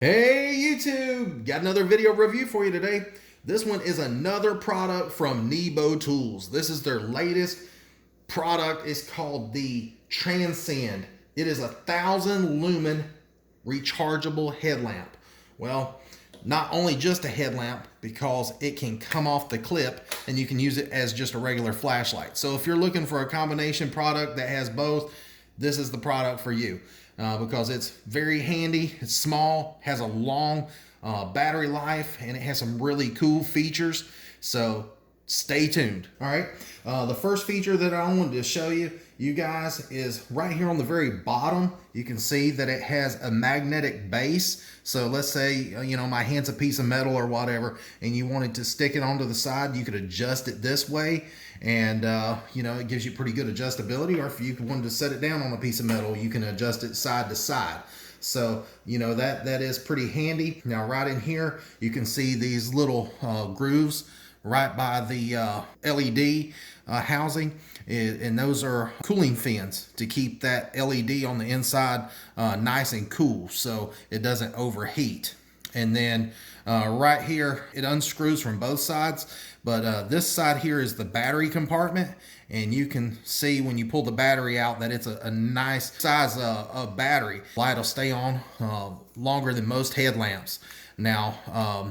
Hey YouTube, got another video review for you today. This one is another product from NEBO Tools. This is their latest product. It's called the TRANSCEND. It is 1,000 lumen rechargeable headlamp. Well, not only just a headlamp, because it can come off the clip and you can use it as just a regular flashlight. So if you're looking for a combination product that has both, this is the product for you. Because it's very handy, it's small, has a long battery life, and it has some really cool features. So stay tuned. All right. The first feature that I wanted to show you guys is right here on the very bottom. You can see that it has a magnetic base. So let's say, my hand's a piece of metal or whatever, and you wanted to stick it onto the side, you could adjust it this way. And, it gives you pretty good adjustability. Or if you wanted to set it down on a piece of metal, you can adjust it side to side. So, that is pretty handy. Now, right in here, you can see these little grooves right by the LED housing, and those are cooling fins to keep that LED on the inside nice and cool so it doesn't overheat. And then right here, it unscrews from both sides, but this side here is the battery compartment, and you can see when you pull the battery out that it's a nice size of battery. Light will stay on longer than most headlamps. Now,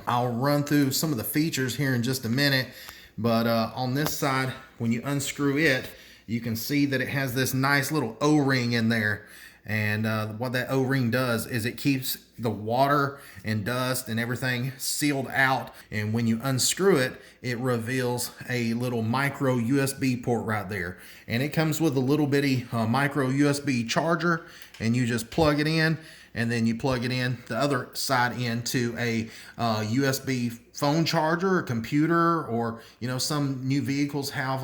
I'll run through some of the features here in just a minute, but on this side, when you unscrew it, you can see that it has this nice little O-ring in there. And what that O-ring does is it keeps the water and dust and everything sealed out. And when you unscrew it, it reveals a little micro USB port right there. And it comes with a little bitty micro USB charger, and you just plug it in, and then you plug it in the other side into a USB phone charger, or computer, or some new vehicles have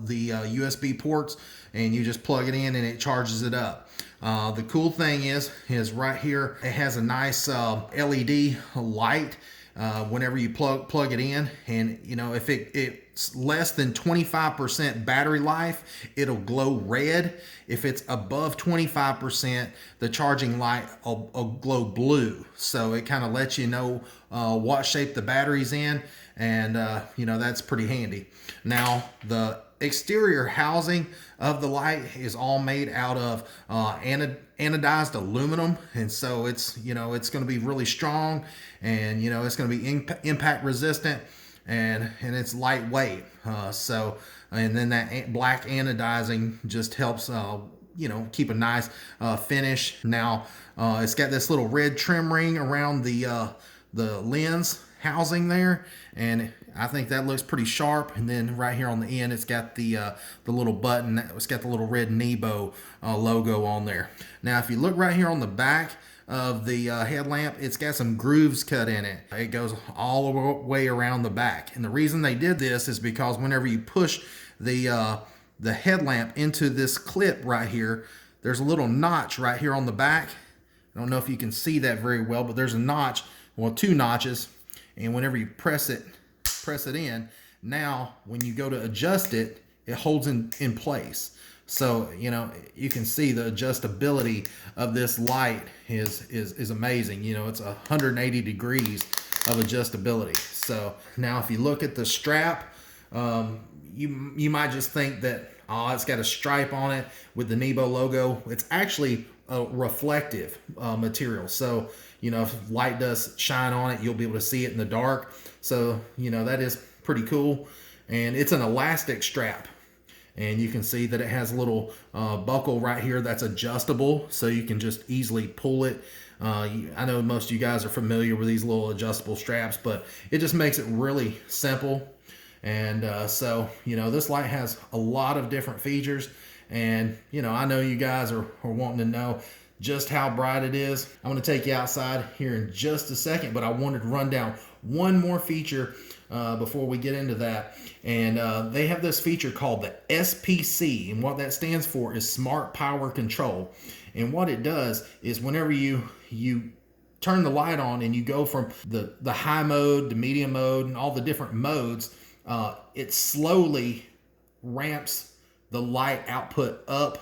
the USB ports, and you just plug it in and it charges it up. The cool thing is right here it has a nice LED light whenever you plug it in, and if it's less than 25% battery life, it'll glow red. If it's above 25%, the charging light will glow blue. So it kind of lets you know what shape the battery's in, and that's pretty handy. Now, the exterior housing of the light is all made out of anodized aluminum, and so it's it's going to be really strong, and it's going to be impact resistant, and it's lightweight. And then that black anodizing just helps keep a nice finish. Now, it's got this little red trim ring around the lens housing there, and I think that looks pretty sharp. And then right here on the end, it's got the little button. It's got the little red NEBO logo on there. Now, if you look right here on the back of the headlamp, it's got some grooves cut in it. It goes all the way around the back. And the reason they did this is because whenever you push the headlamp into this clip right here, there's a little notch right here on the back. I don't know if you can see that very well, but there's a notch, well, two notches. And whenever you press it in, now when you go to adjust it, it holds in place. So you can see the adjustability of this light is amazing. It's 180 degrees of adjustability. So now if you look at the strap, you might just think that it's got a stripe on it with the NEBO logo. It's actually a reflective material, so if light does shine on it, you'll be able to see it in the dark. So that is pretty cool. And it's an elastic strap, and you can see that it has a little buckle right here that's adjustable, so you can just easily pull it. I know most of you guys are familiar with these little adjustable straps, but it just makes it really simple. And so this light has a lot of different features, and I know you guys are wanting to know just how bright it is. I'm going to take you outside here in just a second, but I wanted to run down one more feature before we get into that. And they have this feature called the SPC, and what that stands for is Smart Power Control. And what it does is whenever you turn the light on and you go from the high mode, the medium mode, and all the different modes, it slowly ramps the light output up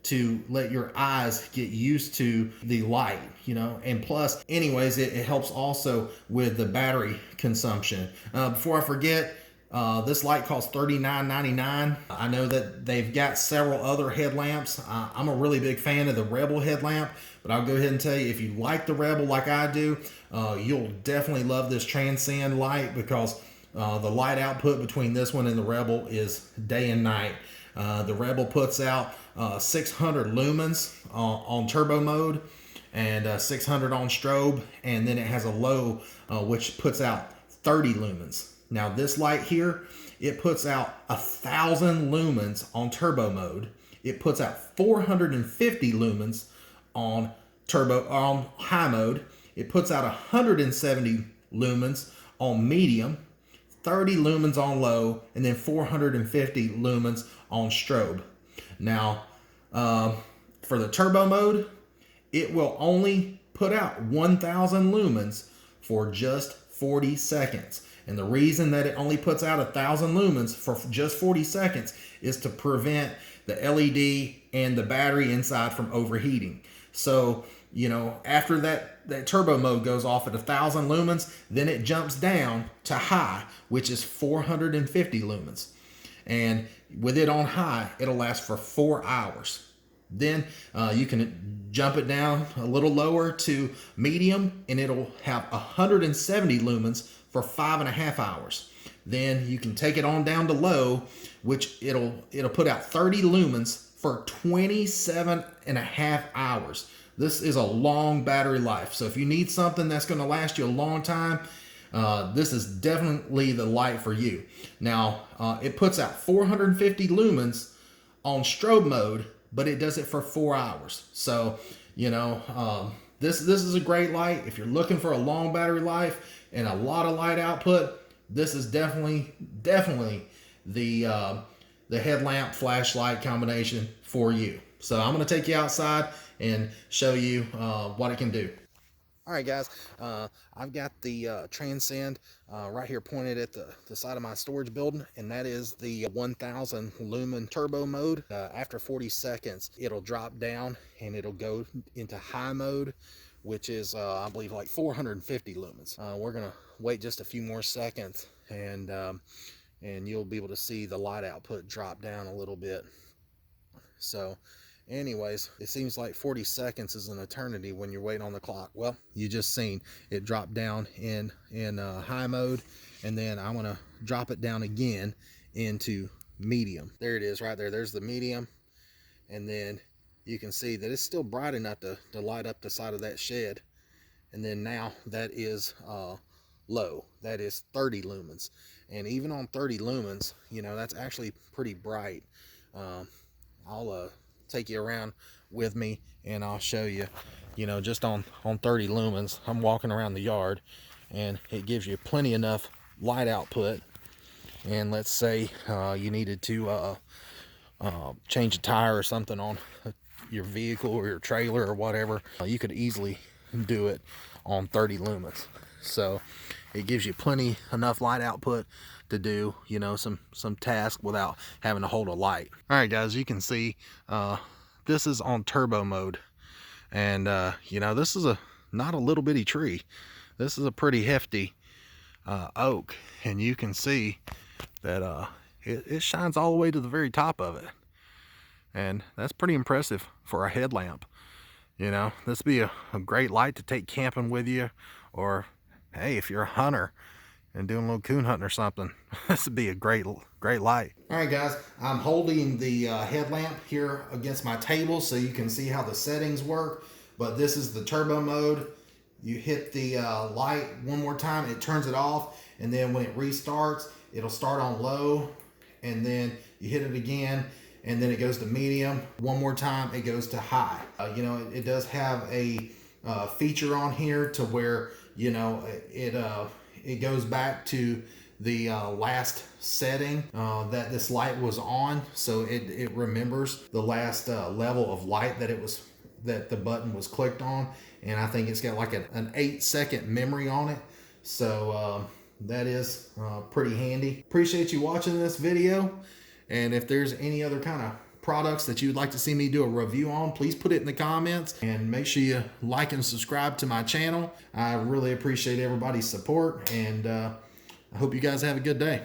to let your eyes get used to the light, you know. And plus, anyways, it helps also with the battery consumption. Before I forget, this light costs $39.99. I know that they've got several other headlamps. I'm a really big fan of the Rebel headlamp, but I'll go ahead and tell you, if you like the Rebel like I do, you'll definitely love this Transcend light, because the light output between this one and the Rebel is day and night. The Rebel puts out 600 lumens on turbo mode, and 600 on strobe, and then it has a low which puts out 30 lumens. Now this light here, it puts out 1,000 lumens on turbo mode. It puts out 450 lumens on high mode. It puts out 170 lumens on medium, 30 lumens on low, and then 450 lumens on strobe. Now, for the turbo mode, it will only put out 1,000 lumens for just 40 seconds. And the reason that it only puts out 1,000 lumens for just 40 seconds is to prevent the LED and the battery inside from overheating. So, you know, after that turbo mode goes off at 1,000 lumens, then it jumps down to high, which is 450 lumens. And with it on high, it'll last for 4 hours. Then you can jump it down a little lower to medium, and it'll have 170 lumens for 5.5 hours. Then you can take it on down to low, which it'll put out 30 lumens for 27.5 hours. This is a long battery life. So if you need something that's going to last you a long time, this is definitely the light for you. Now, it puts out 450 lumens on strobe mode, but it does it for 4 hours. So, you know, this is a great light. If you're looking for a long battery life and a lot of light output, this is definitely the headlamp flashlight combination for you. So I'm going to take you outside and show you what it can do. All right, guys, I've got the Transcend right here pointed at the side of my storage building, and that is the 1,000 lumen turbo mode. After 40 seconds, it'll drop down and it'll go into high mode, which is, I believe, like 450 lumens. We're going to wait just a few more seconds, and you'll be able to see the light output drop down a little bit. So anyways, it seems like 40 seconds is an eternity when you're waiting on the clock. Well, you just seen it drop down in high mode, and then I'm gonna drop it down again into medium. There it is right there. There's the medium, and then you can see that it's still bright enough to light up the side of that shed. And then now that is low. That is 30 lumens, and even on 30 lumens, you know, that's actually pretty bright. I'll take you around with me and I'll show you, you know, just on 30 lumens, I'm walking around the yard and it gives you plenty enough light output. And let's say you needed to change a tire or something on your vehicle or your trailer or whatever, you could easily do it on 30 lumens. So it gives you plenty enough light output to do, you know, some task without having to hold a light. All right, guys, you can see this is on turbo mode, and you know, this is not a little bitty tree. This is a pretty hefty oak, and you can see that it shines all the way to the very top of it, and that's pretty impressive for a headlamp. You know, this would be a great light to take camping with you, or hey, if you're a hunter and doing a little coon hunting or something, this would be a great light. All right, guys, I'm holding the headlamp here against my table so you can see how the settings work. But this is the turbo mode. You hit the light one more time, it turns it off, and then when it restarts, it'll start on low, and then you hit it again, and then it goes to medium. One more time, it goes to high. You know, it does have a feature on here to where, you know, it goes back to the last setting that this light was on, so it remembers the last level of light that the button was clicked on, and I think it's got like an 8-second memory on it. So that is pretty handy. Appreciate you watching this video, and if there's any other kind of products that you would like to see me do a review on, please put it in the comments, and make sure you like and subscribe to my channel. I really appreciate everybody's support, and I hope you guys have a good day.